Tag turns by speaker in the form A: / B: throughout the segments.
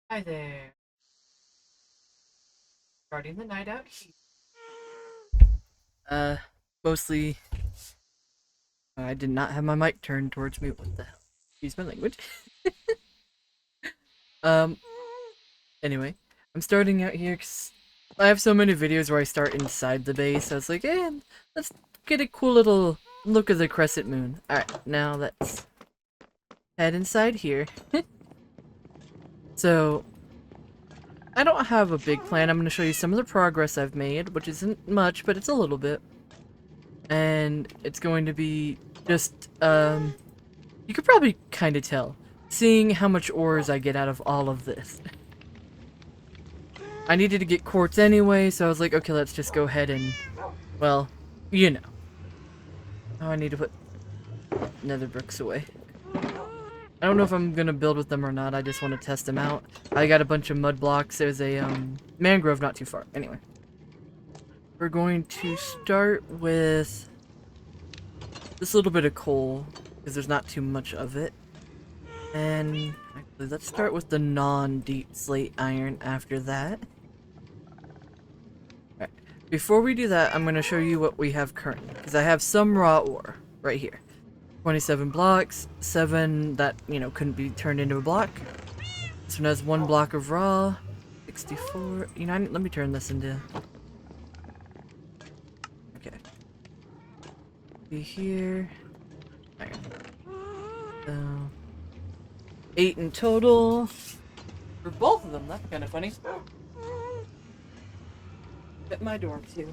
A: Hi there. Starting the night out here. Uh, Mostly, I did not have my mic turned towards me. What the hell? Excuse my language. um, anyway, I'm starting out here because I have so many videos where I start inside the base. I was like, let's get a cool little look of the crescent moon. Alright, now let's head inside here. So, I don't have a big plan. I'm going to show you some of the progress I've made, which isn't much, but it's a little bit. And it's going to be just, you could probably kind of tell, seeing how much ores I get out of all of this. I needed to get quartz anyway, so I was like, okay, let's just go ahead and, well, you know. Oh, I need to put nether bricks away. I don't know if I'm gonna build with them or not, I just want to test them out. I got a bunch of mud blocks, there's a, mangrove not too far. Anyway. We're going to start with this little bit of coal, because there's not too much of it. And actually, let's start with the non-deep slate iron after that. Alright. Before we do that, I'm going to show you what we have currently, because I have some raw ore right here. 27 blocks, 7 that, you know, couldn't be turned into a block. This one has 1 block of raw, 64. You know, let me turn this into... Okay. Be here. Iron. So... 8 in total. For both of them, that's kind of funny. At my door, too.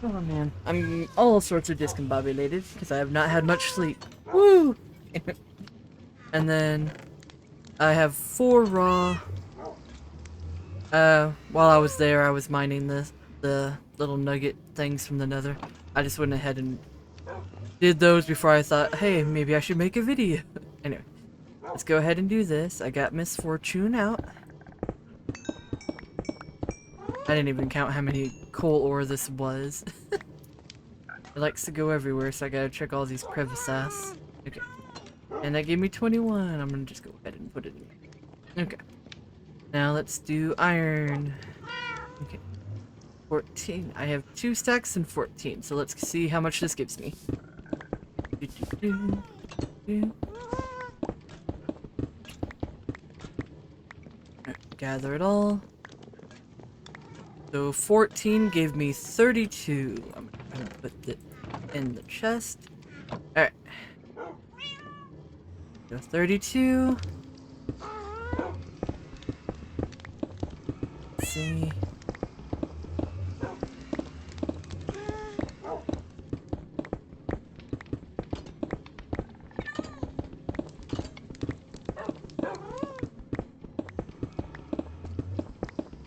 A: Oh man. I'm all sorts of discombobulated, because I have not had much sleep. Woo! And then, I have 4 raw. While I was there, I was mining the little nugget things from the nether. I just went ahead and did those before I thought, hey, maybe I should make a video. Anyway. Let's go ahead and do this. I got Miss Fortune out. I didn't even count how many coal ore this was. It likes to go everywhere, so I gotta check all these crevices. Okay. And that gave me 21. I'm gonna just go ahead and put it in. Okay. Now let's do iron. Okay. 14. I have 2 stacks and 14, so let's see how much this gives me. Gather it all. So 14 gave me 32. I'm gonna put it in the chest. Alright. So 32. Let's see.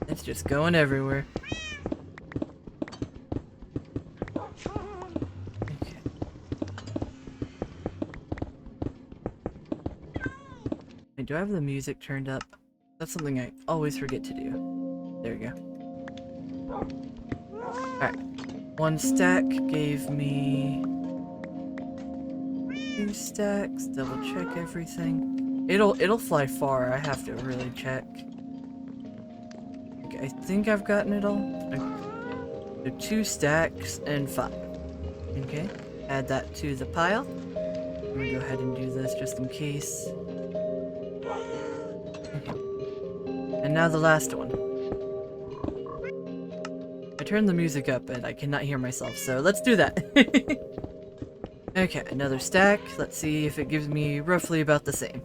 A: It's just going everywhere. Okay. Hey, do I have the music turned up? That's something I always forget to do. There we go. Alright. 1 stack gave me 2 stacks. Double check everything. It'll fly far. I have to really check. Okay, I think I've gotten it all. Okay. So 2 stacks and 5. Okay. Add that to the pile. I'm gonna go ahead and do this just in case. Okay. And now the last one. I turned the music up and I cannot hear myself, so let's do that. Okay, another stack. Let's see if it gives me roughly about the same.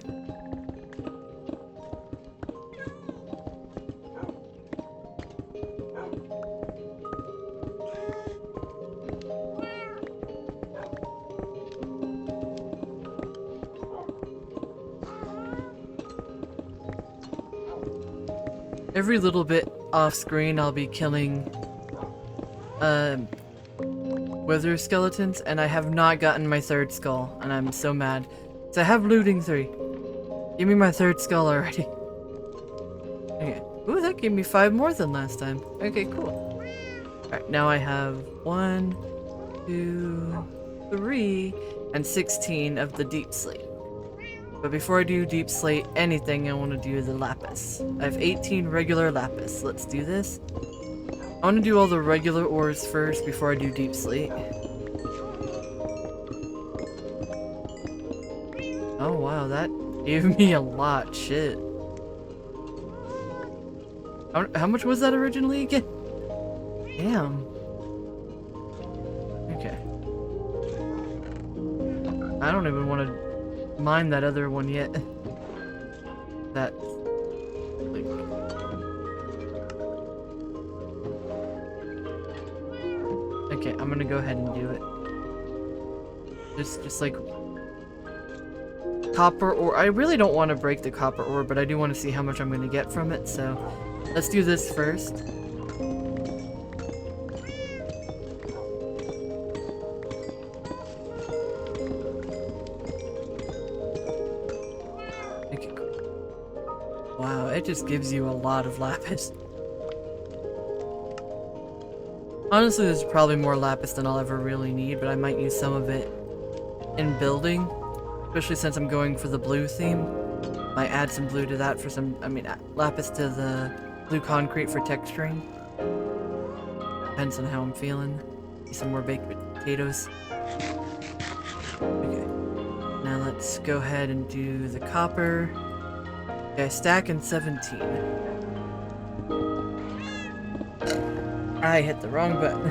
A: Every little bit off screen I'll be killing wither skeletons, and I have not gotten my 3rd skull, and I'm so mad. So I have looting 3. Give me my 3rd skull already. Okay. Ooh, that gave me 5 more than last time. Okay, cool. Alright, now I have 1, 2, 3, and 16 of the deep slate. But before I do deep slate anything, I want to do the lapis. I have 18 regular lapis. Let's do this. I want to do all the regular ores first before I do deep slate. Oh wow, that gave me a lot. Shit. How much was that originally again? Damn. Okay. I don't even want to mine that other one yet. That... like... Okay, I'm gonna go ahead and do it. Just like... copper ore. I really don't want to break the copper ore, but I do want to see how much I'm gonna get from it, so... let's do this first. Wow, it just gives you a lot of lapis. Honestly, there's probably more lapis than I'll ever really need, but I might use some of it in building. Especially since I'm going for the blue theme. Might add some blue to that for some, lapis to the blue concrete for texturing. Depends on how I'm feeling. Need some more baked potatoes. Okay. Now let's go ahead and do the copper. Okay, stack in 17. I hit the wrong button.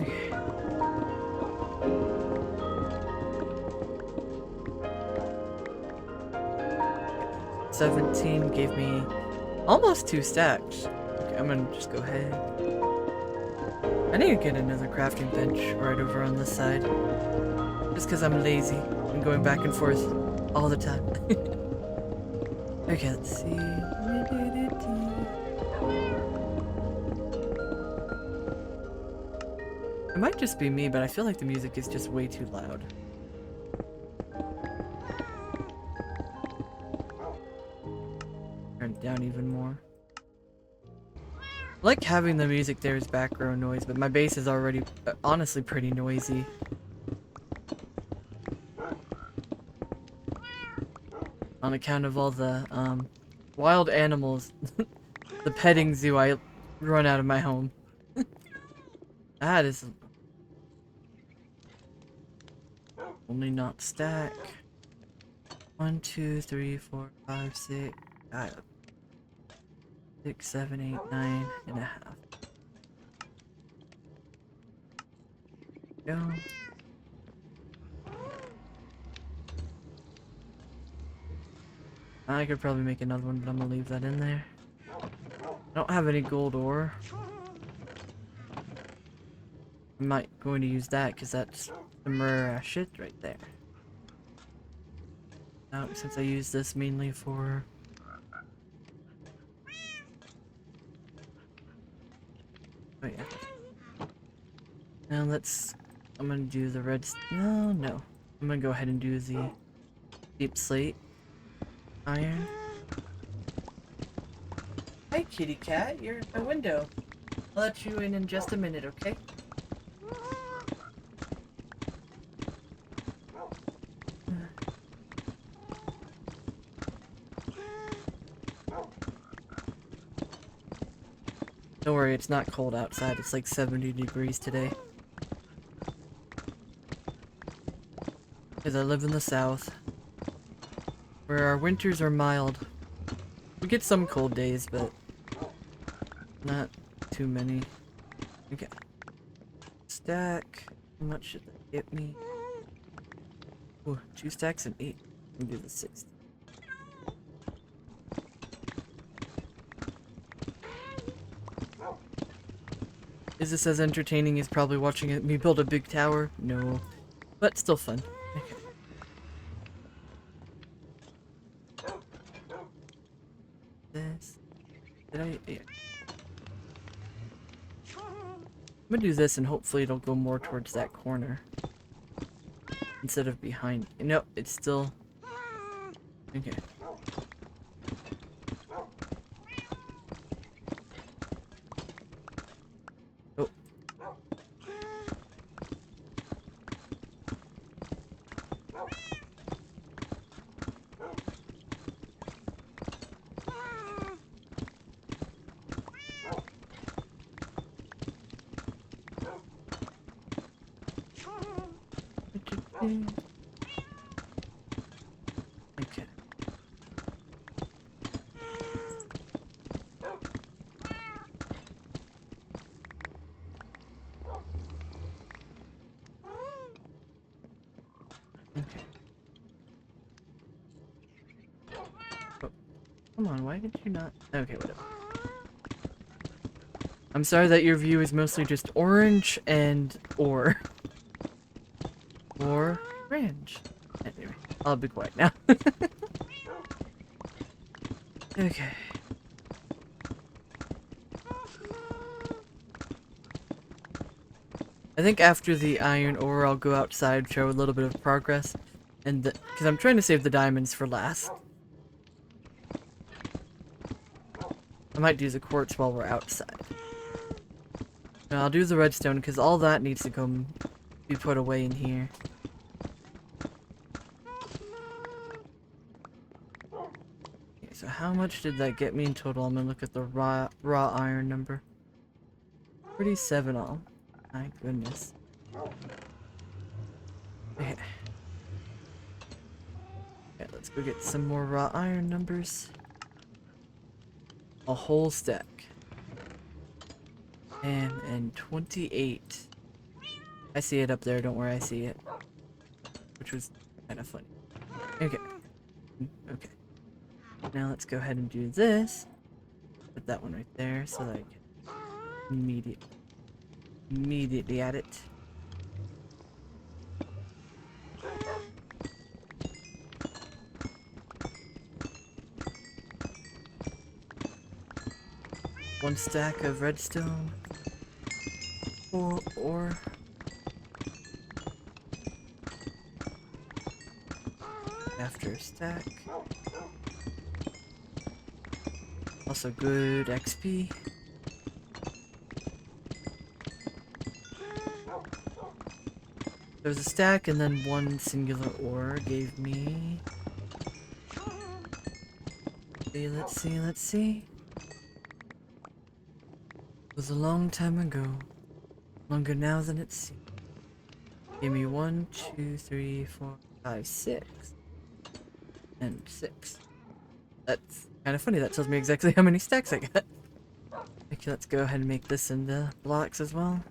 A: Okay. 17 gave me almost 2 stacks. Okay, I'm gonna just go ahead. I need to get another crafting bench right over on this side. Just because I'm lazy and going back and forth all the time. Okay, let's see. It might just be me, but I feel like the music is just way too loud. Turn it down even more. I like having the music there as background noise, but my bass is already honestly pretty noisy. On account of all the wild animals, the petting zoo I run out of my home. That is only not stack. 1, 2, 3, 4, 5, 6, 6, 7, 8, 9 and a half. Go. I could probably make another one, but I'm gonna leave that in there. I don't have any gold ore. I'm not going to use that because that's some rare ass shit right there. Now, since I use this mainly for... oh yeah. Now I'm gonna do the red... no. I'm gonna go ahead and do the deep slate iron. Hey kitty cat, you're in my window. I'll let you in just a minute, okay? Don't worry, it's not cold outside. It's like 70 degrees today. Because I live in the south, where our winters are mild. We get some cold days, but not too many. Okay. Stack. How much should that get me? Ooh, 2 stacks and 8. Let me do the 6. Is this as entertaining as probably watching me build a big tower? No. But still fun. Okay. This. Did I? Yeah. I'm gonna do this and hopefully it'll go more towards that corner. Instead of behind. No, it's still... okay. Oh. Okay. Okay. Oh, come on, why did you not? Okay, whatever. I'm sorry that your view is mostly just orange and or orange. Anyway, I'll be quiet now. Okay. I think after the iron ore, I'll go outside, show a little bit of progress, and because I'm trying to save the diamonds for last. I might do the quartz while we're outside. And I'll do the redstone because all that needs to come be put away in here. Okay, so how much did that get me in total? I'm gonna look at the raw iron number. 37 all. My goodness. Okay. Okay, let's go get some more raw iron numbers. A whole stack. And 28. I see it up there, don't worry, I see it. Which was kind of funny. Okay. Okay. Now let's go ahead and do this. Put that one right there so that I can immediately add it. One stack of redstone. Or after a stack. Also good XP. There was a stack and then one singular ore gave me... Let's see. It was a long time ago. Longer now than it seems. Give me 1, 2, 3, 4, 5, 6. And 6. That's kind of funny. That tells me exactly how many stacks I got. Okay, let's go ahead and make this into blocks as well.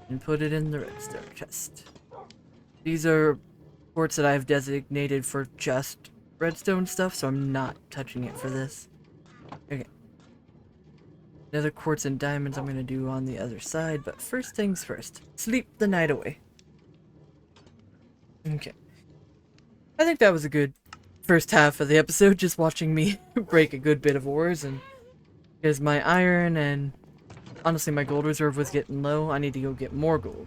A: And put it in the redstone chest. These are ports that I've designated for just redstone stuff, so I'm not touching it for this. Okay. Another quartz and diamonds I'm gonna do on the other side, but first things first. Sleep the night away. Okay. I think that was a good first half of the episode, just watching me break a good bit of ores, and because my iron and honestly my gold reserve was getting low, I need to go get more gold.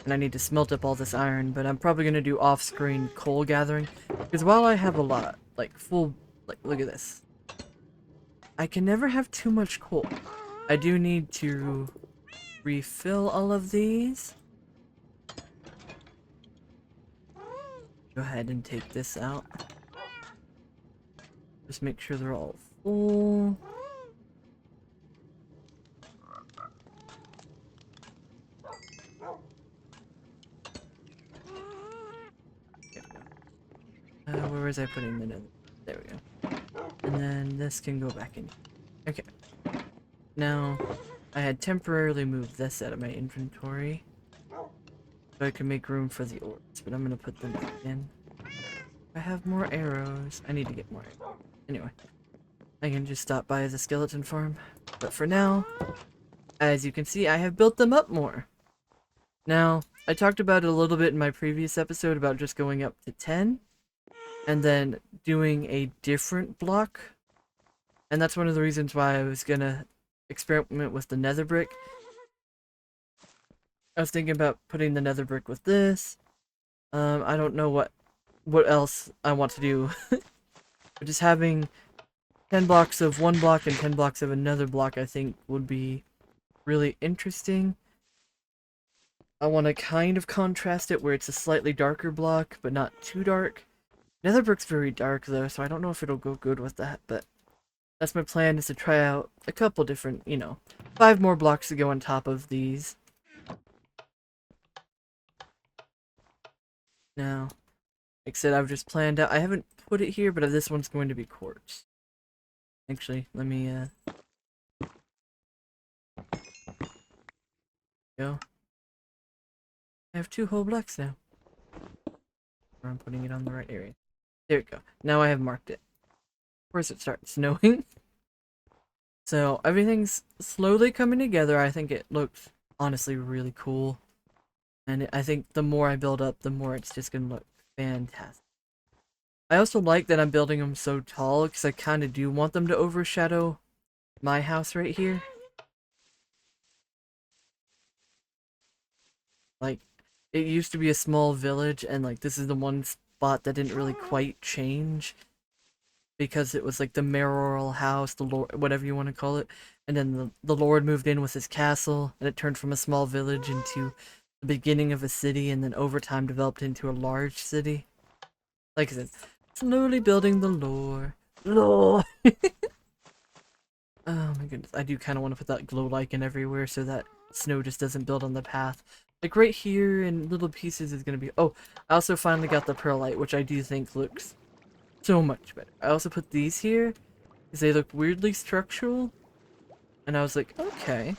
A: And I need to smelt up all this iron, but I'm probably gonna do off-screen coal gathering, because while I have a lot, like full, like look at this. I can never have too much coal. I do need to refill all of these. Go ahead and take this out. Just make sure they're all full. Where was I putting the nether? There we go. And then this can go back in. Okay. Now, I had temporarily moved this out of my inventory so I can make room for the ores, but I'm gonna put them back in. I have more arrows. I need to get more arrows. Anyway, I can just stop by the skeleton farm. But for now, as you can see, I have built them up more. Now, I talked about it a little bit in my previous episode about just going up to 10. And then doing a different block. And that's one of the reasons why I was gonna experiment with the nether brick. I was thinking about putting the nether brick with this. I don't know what else I want to do. But just having 10 blocks of one block and 10 blocks of another block I think would be really interesting. I want to kind of contrast it where it's a slightly darker block, but not too dark. Nether brick's very dark though, so I don't know if it'll go good with that, but that's my plan, is to try out a couple different, 5 more blocks to go on top of these. Now, like I said, I've just planned out. I haven't put it here, but this one's going to be quartz. Actually, let me go. I have 2 whole blocks now. I'm putting it on the right area. There we go. Now I have marked it. Where's it start snowing? So everything's slowly coming together. I think it looks honestly really cool. And I think the more I build up, the more it's just gonna look fantastic. I also like that I'm building them so tall because I kind of do want them to overshadow my house right here. Like, it used to be a small village, and like this is the one spot that didn't really quite change because it was like the mayoral house, the lord, whatever you want to call it, and then the lord moved in with his castle, and it turned from a small village into the beginning of a city, and then over time developed into a large city. Like I said, slowly building the lore. Lore! Oh my goodness, I do kind of want to put that glow lichen everywhere so that snow just doesn't build on the path. Like right here in little pieces is going to be... Oh, I also finally got the perlite, which I do think looks so much better. I also put these here because they look weirdly structural. And I was like, okay.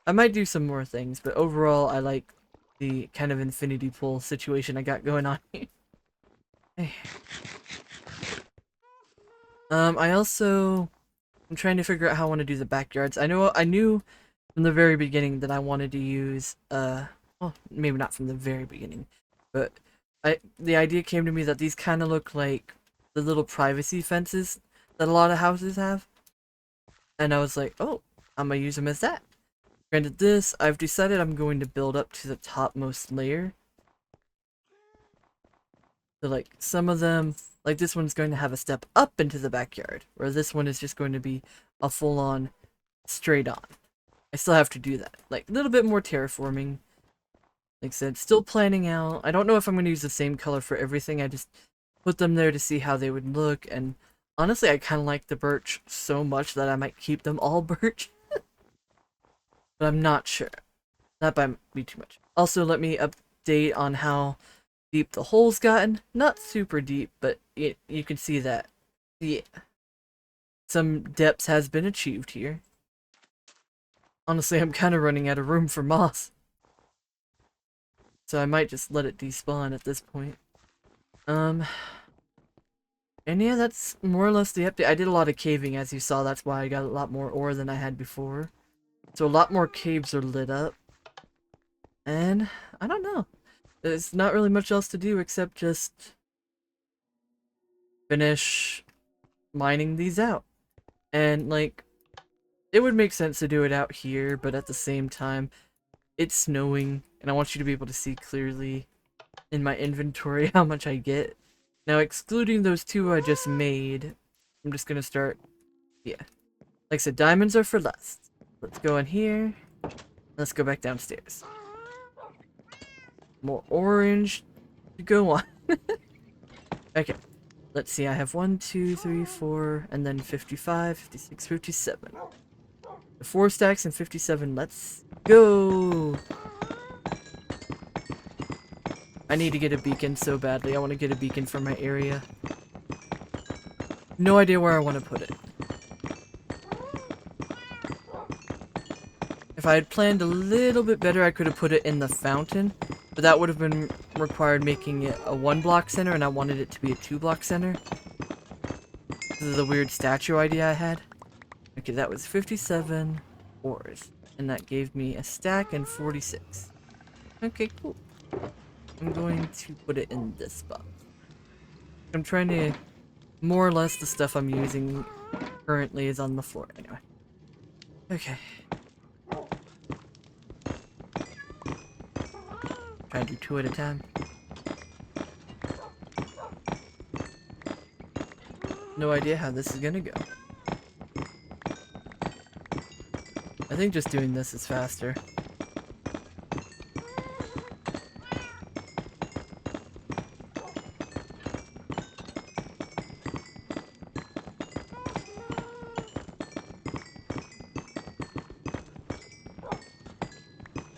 A: I might do some more things, but overall I like the kind of infinity pool situation I got going on here. I also... I'm trying to figure out how I want to do the backyards. I knew from the very beginning that I wanted to use, well, maybe not from the very beginning, but the idea came to me that these kind of look like the little privacy fences that a lot of houses have. And I was like, oh, I'm gonna use them as that. Granted this, I've decided I'm going to build up to the topmost layer. So like, some of them, like this one's going to have a step up into the backyard, where this one is just going to be a full-on straight on. I still have to do that. Like, a little bit more terraforming. Like I said, still planning out. I don't know if I'm going to use the same color for everything. I just put them there to see how they would look. And honestly, I kind of like the birch so much that I might keep them all birch. But I'm not sure. That might be too much. Also, let me update on how deep the hole's gotten. Not super deep, but you can see that. Yeah. Some depth has been achieved here. Honestly, I'm kind of running out of room for moss. So I might just let it despawn at this point. And yeah, that's more or less the update. I did a lot of caving, as you saw. That's why I got a lot more ore than I had before. So a lot more caves are lit up. And I don't know. There's not really much else to do except just finish mining these out. And like, it would make sense to do it out here, but at the same time, it's snowing, and I want you to be able to see clearly in my inventory how much I get. Now, excluding those 2 I just made, I'm just gonna start, yeah. Like I said, diamonds are for last. Let's go in here. Let's go back downstairs. More orange to go on. Okay. Let's see, I have 1, 2, 3, 4, and then 55, 56, 57. 4 stacks and 57, let's go! I need to get a beacon so badly. I want to get a beacon for my area. No idea where I want to put it. If I had planned a little bit better, I could have put it in the fountain, but that would have been required making it a 1-block center, and I wanted it to be a 2-block center. This is a weird statue idea I had. Okay, that was 57 ores, and that gave me a stack and 46. Okay, cool. I'm going to put it in this spot. I'm trying to... More or less the stuff I'm using currently is on the floor anyway. Okay. Try to do 2 at a time. No idea how this is gonna go. I think just doing this is faster.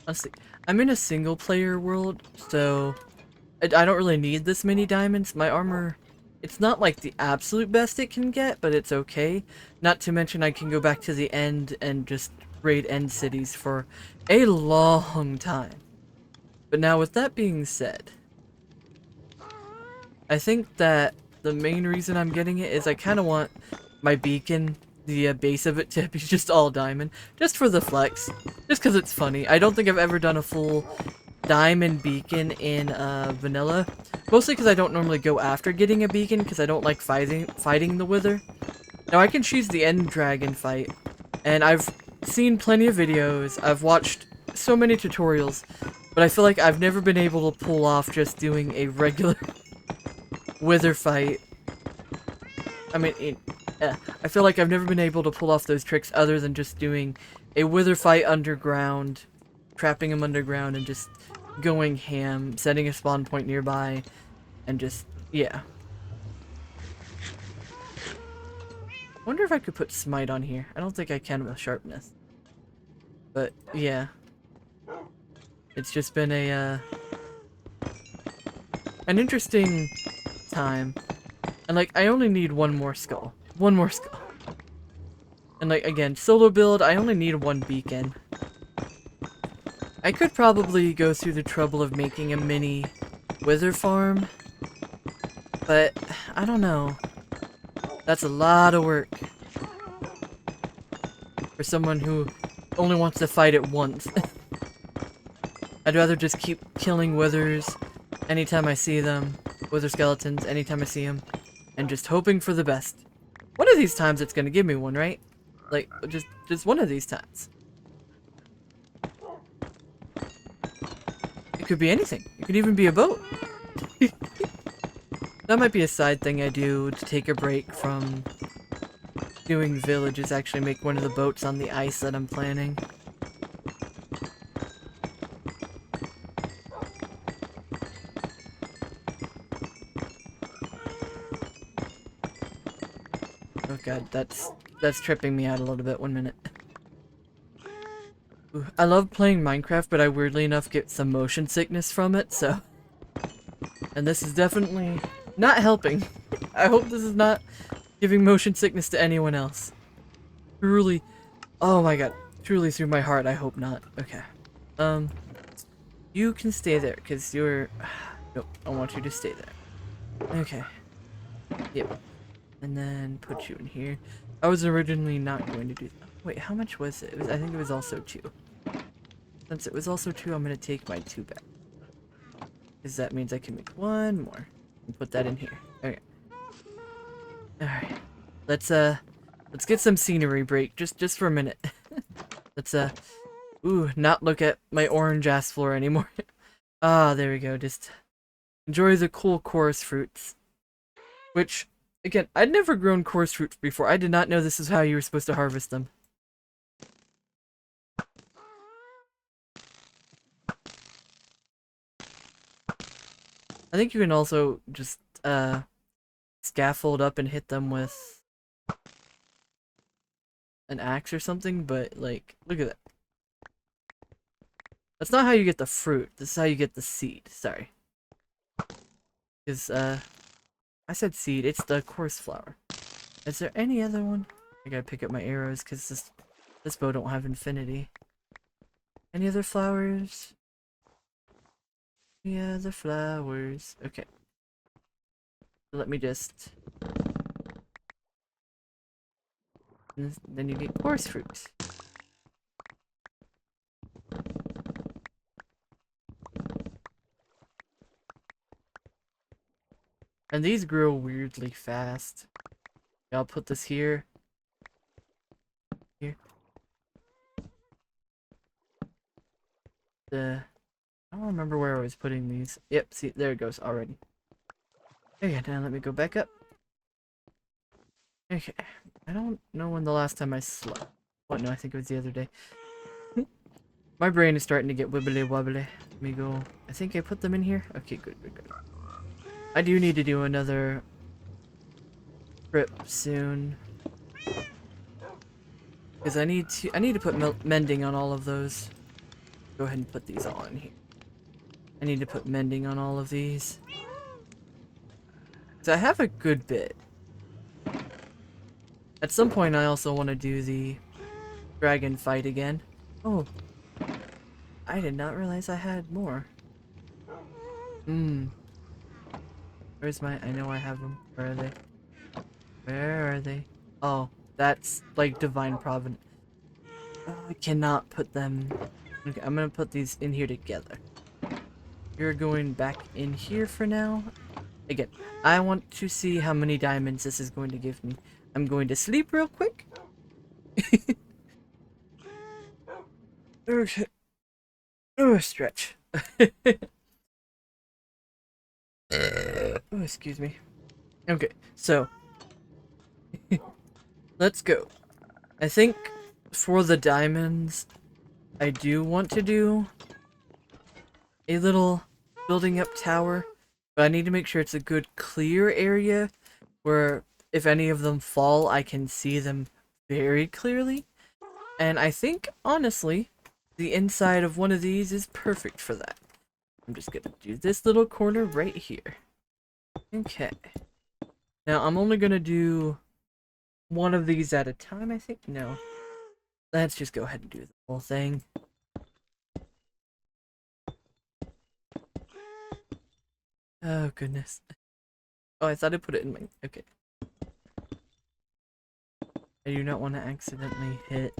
A: Honestly, I'm in a single player world, so I don't really need this many diamonds. My armor, it's not like the absolute best it can get, but it's okay. Not to mention I can go back to the end and just raid end cities for a long time. But now with that being said, I think that the main reason I'm getting it is I kind of want my beacon, the base of it, to be just all diamond. Just for the flex. Just because it's funny. I don't think I've ever done a full diamond beacon in vanilla. Mostly because I don't normally go after getting a beacon because I don't like fighting the wither. Now I can choose the end dragon fight. And I've seen plenty of videos. I've watched so many tutorials. But I feel like I've never been able to pull off just doing a regular wither fight. I mean, I feel like I've never been able to pull off those tricks other than just doing a wither fight underground, trapping him underground, and just going ham, setting a spawn point nearby, and just, yeah. Wonder if I could put smite on here. I don't think I can with sharpness. But, yeah. It's just been a, an interesting time. And, like, I only need one more skull. One more skull. And, like, again, solo build, I only need one beacon. I could probably go through the trouble of making a mini wither farm. But, I don't know. That's a lot of work. For someone who only wants to fight it once. I'd rather just keep killing withers anytime I see them. Wither skeletons anytime I see them. And just hoping for the best. One of these times it's gonna give me one, right? Like, just one of these times. It could be anything. It could even be a boat. That might be a side thing I do to take a break from doing villages, actually make one of the boats on the ice that I'm planning. Oh god, that's tripping me out a little bit. 1 minute. Ooh, I love playing Minecraft, but I weirdly enough get some motion sickness from it, so... And this is definitely not helping. I hope this is not giving motion sickness to anyone else. Truly, oh my god, truly through my heart, I hope not. Okay. You can stay there, because you're... Nope, I want you to stay there. Okay. Yep. And then put you in here. I was originally not going to do that. Wait, how much was it? I think it was also 2. Since it was also 2, I'm going to take my 2 back. Because that means I can make 1 more. And put that in here. Okay. Alright. Let's get some scenery break. Just for a minute. Let's, not look at my orange ass floor anymore. Ah, there we go. Just enjoy the cool chorus fruits. Which... Again, I'd never grown chorus fruits before. I did not know this is how you were supposed to harvest them. I think you can also just, scaffold up and hit them with an axe or something, but, like, look at that. That's not how you get the fruit. This is how you get the seed. Sorry. Because, I said seed, it's the coarse flower. Is there any other one? I gotta pick up my arrows because this bow don't have infinity. Any other flowers? Yeah, the flowers. Okay. Let me just... And then you get coarse fruit. And these grow weirdly fast. I'll put this here. Here. I don't remember where I was putting these. Yep, see, there it goes already. Okay, now let me go back up. Okay, I don't know when the last time I slept. What, no, I think it was the other day. My brain is starting to get wibbly wobbly. Let me go. I think I put them in here. Okay, good. I do need to do another trip soon. Because I need to put mending on all of those. Go ahead and put these all in here. I need to put mending on all of these. So I have a good bit. At some point I also want to do the dragon fight again. Oh, I did not realize I had more. Where's my... I know I have them. Where are they? Where are they? Oh, that's like divine providence. Oh, I cannot put them... Okay, I'm gonna put these in here together. You're going back in here for now. Again, I want to see how many diamonds this is going to give me. I'm going to sleep real quick. Okay. Oh, stretch. Oh, excuse me. Okay, so let's go. I think for the diamonds, I do want to do a little building up tower, but I need to make sure it's a good clear area where if any of them fall, I can see them very clearly. And I think, honestly, the inside of one of these is perfect for that. I'm just gonna do this little corner right here. Okay. Now, I'm only gonna do one of these at a time, I think? No. Let's just go ahead and do the whole thing. Oh, goodness. Oh, I thought I put it in my... Okay. I do not want to accidentally hit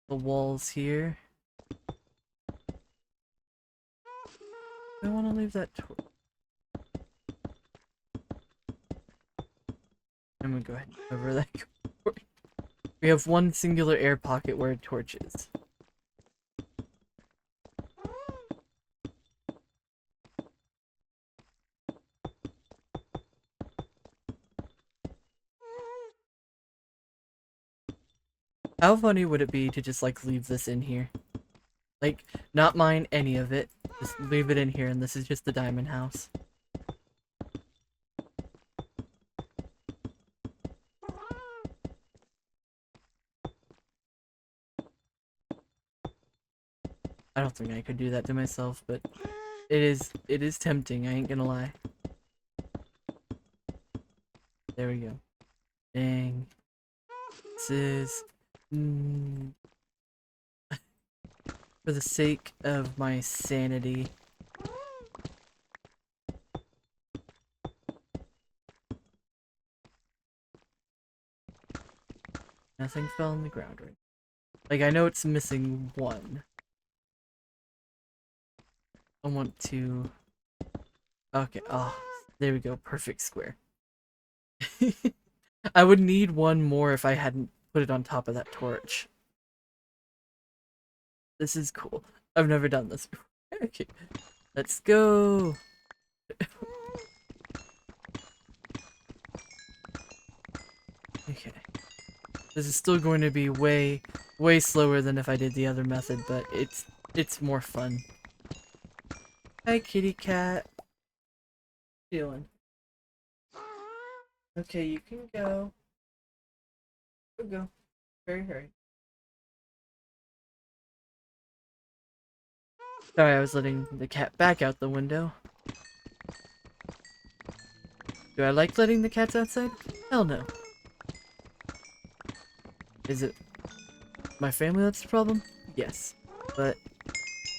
A: the walls here. I want to leave that torch. I'm gonna go ahead and cover that torch. We have one singular air pocket where a torch is. How funny would it be to just like leave this in here? Like, not mine any of it. Just leave it in here and this is just the diamond house. I don't think I could do that to myself, but it is tempting, I ain't gonna lie. There we go. Dang. This is... for the sake of my sanity. Nothing fell on the ground right. Like, I know it's missing one. I want to... Okay, oh, there we go, perfect square. I would need one more if I hadn't put it on top of that torch. This is cool. I've never done this before. Okay, let's go. Okay. This is still going to be way slower than if I did the other method, but it's more fun. Hi, kitty cat. How you doing? Okay, you can go. Go. Hurry. Sorry, I was letting the cat back out the window. Do I like letting the cats outside? Hell no. Is it my family that's the problem? Yes. But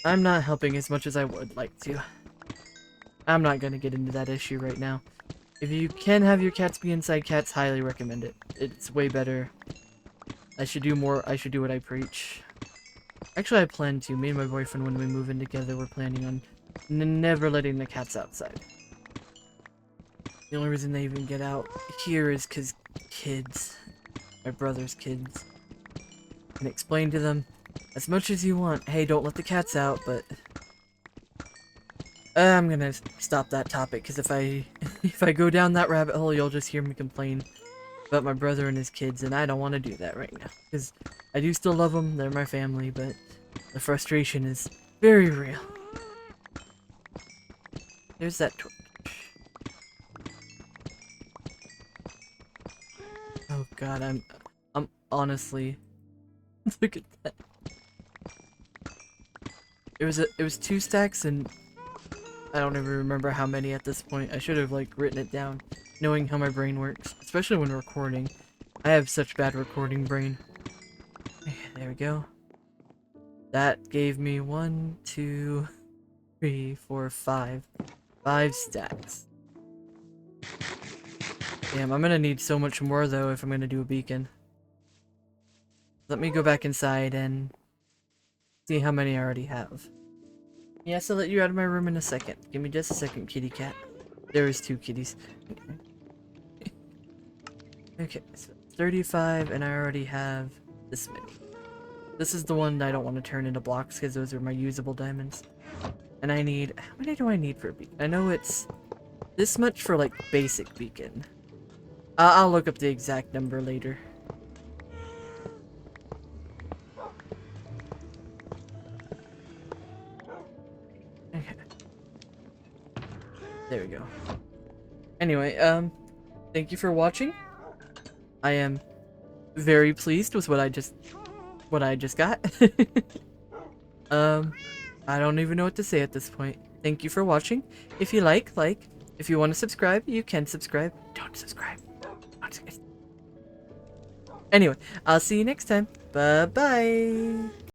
A: I'm not helping as much as I would like to. I'm not gonna get into that issue right now. If you can have your cats be inside cats, highly recommend it. It's way better. I should do more. I should do what I preach. Actually, I plan to. Me and my boyfriend, when we move in together, we're planning on never letting the cats outside. The only reason they even get out here is because kids. My brother's kids. I can explain to them as much as you want. Hey, don't let the cats out, but... I'm gonna stop that topic, because if I go down that rabbit hole, you'll just hear me complain about my brother and his kids, and I don't want to do that right now. Because I do still love them, they're my family, but the frustration is very real. There's that torch. Oh god, I'm honestly... Look at that. it was 2 stacks, and I don't even remember how many at this point. I should have like written it down, knowing how my brain works, especially when recording. I have such bad recording brain. There we go. That gave me 1, 2, 3, 4, 5. 5 stacks. Damn, I'm gonna need so much more though if I'm gonna do a beacon. Let me go back inside and see how many I already have. Yes, I'll let you out of my room in a second. Give me just a second, kitty cat. There is 2 kitties. Okay, so 35, and I already have this many. This is the one that I don't want to turn into blocks because those are my usable diamonds. And I need... How many do I need for a beacon? I know it's this much for like basic beacon. I'll look up the exact number later. Okay. There we go. Anyway, thank you for watching. I am very pleased with what I just got. I don't even know what to say at this point. Thank you for watching. If you like. If you want to subscribe, you can subscribe. Don't subscribe. Anyway, I'll see you next time. Bye-bye.